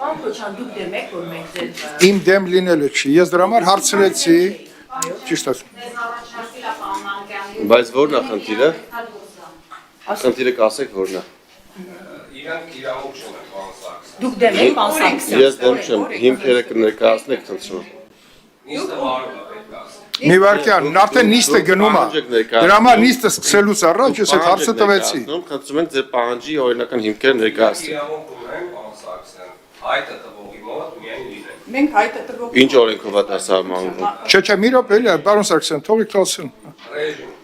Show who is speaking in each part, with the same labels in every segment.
Speaker 1: Պարոն Քոչյան, դուք դեմ եք, որ մենք ձեր
Speaker 2: Իմ դեմ լինելը չի, ես դրա համար հարցրեցի, ճիշտ ասում։
Speaker 3: Բայց ո՞րն է խնդիրը։ Խնդիրը կասեք ո՞րն է։
Speaker 4: Իրանք իրավունք չունեն բան Սարգսյան։
Speaker 1: դուք դեմ եք, պարոն Սարգսյան։
Speaker 3: Ես դեմ չեմ, հիմքերը կներկայացնեք խնդրում։
Speaker 4: Նիստը բարով է պետք է ասել։
Speaker 2: Մի վարքյան, արդեն նիստը գնում է, դրա համար նիստը սկսելուց առաջ ես այդ հարցը տվեցի։
Speaker 3: Խնդրում ենք ձեր պահանջի օրինական հիմքերը ներկայացնեք։
Speaker 4: Իրավունք ունեն բան Սարգսյան։ Հայտը տվողի մոտ միայն իրեն։
Speaker 5: Մենք հայտը տվող
Speaker 3: Ինչ օրենքով է դա սահմանվում։
Speaker 2: Չէ, մի րոպե, էլի, պարոն Սարգսյան, թողեք տալսեն։
Speaker 4: Ռեժիմ։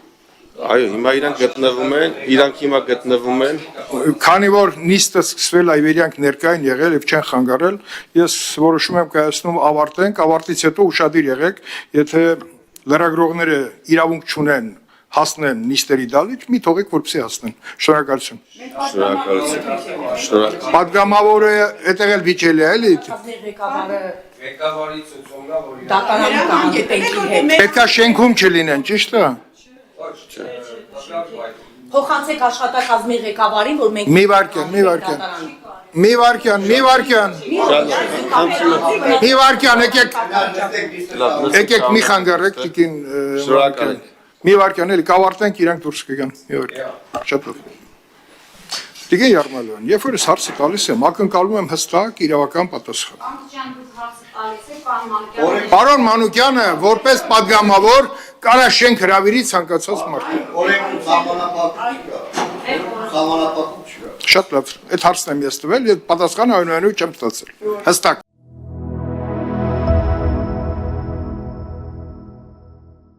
Speaker 3: Այո, հիմա իրանք հիմա գտնվում են
Speaker 2: Քանի որ նիստը սկսվել է, իրանք ներկային եղել եւ չեն խանգարել, ես որոշում եմ կայացնում ավարտենք, ավարտից հետո ուշադիր եղեք, եթե լրագրողները իրավունք չունեն հասնեն նիստերի դալիճ, մի թողեք որպեսզի հասնեն։ Շնորհակալություն։
Speaker 3: շնորհակալ։
Speaker 2: Պատգամավորը այդտեղ էլ վիճելի է, էլի։
Speaker 4: Ղեկավարի ցուցումնա, որ իրեն
Speaker 1: Դատարանում կհանդիպենք իր հետ։
Speaker 2: Պետքա շենքում չլինեն, ճիշտ է։
Speaker 1: Փոխանցեք աշխատակազմի ղեկավարին, որ մենք
Speaker 2: Մի վարքյան, եկեք մի խանգարեք, տիկին
Speaker 3: Շնորհակալ եմ։
Speaker 2: մի վարքյան, էլի կավարտենք, իրանք դուրս կգան, մի վարքյան, շատ լավ։ Տիկին Յարմալյան, երբ որ ես հարցը տալիս եմ, ակնկալում եմ հստակ իրավական պատասխան։ Պարոն Մանուկյանը, որպես պատգամավոր, կարա շենք հրավիրի ցանկացած մարդ։ Շատ լավ, այդ հարցն եմ ես տվել, պատասխանը այնուամենայնիվ չեմ ստացել։ Հստակ։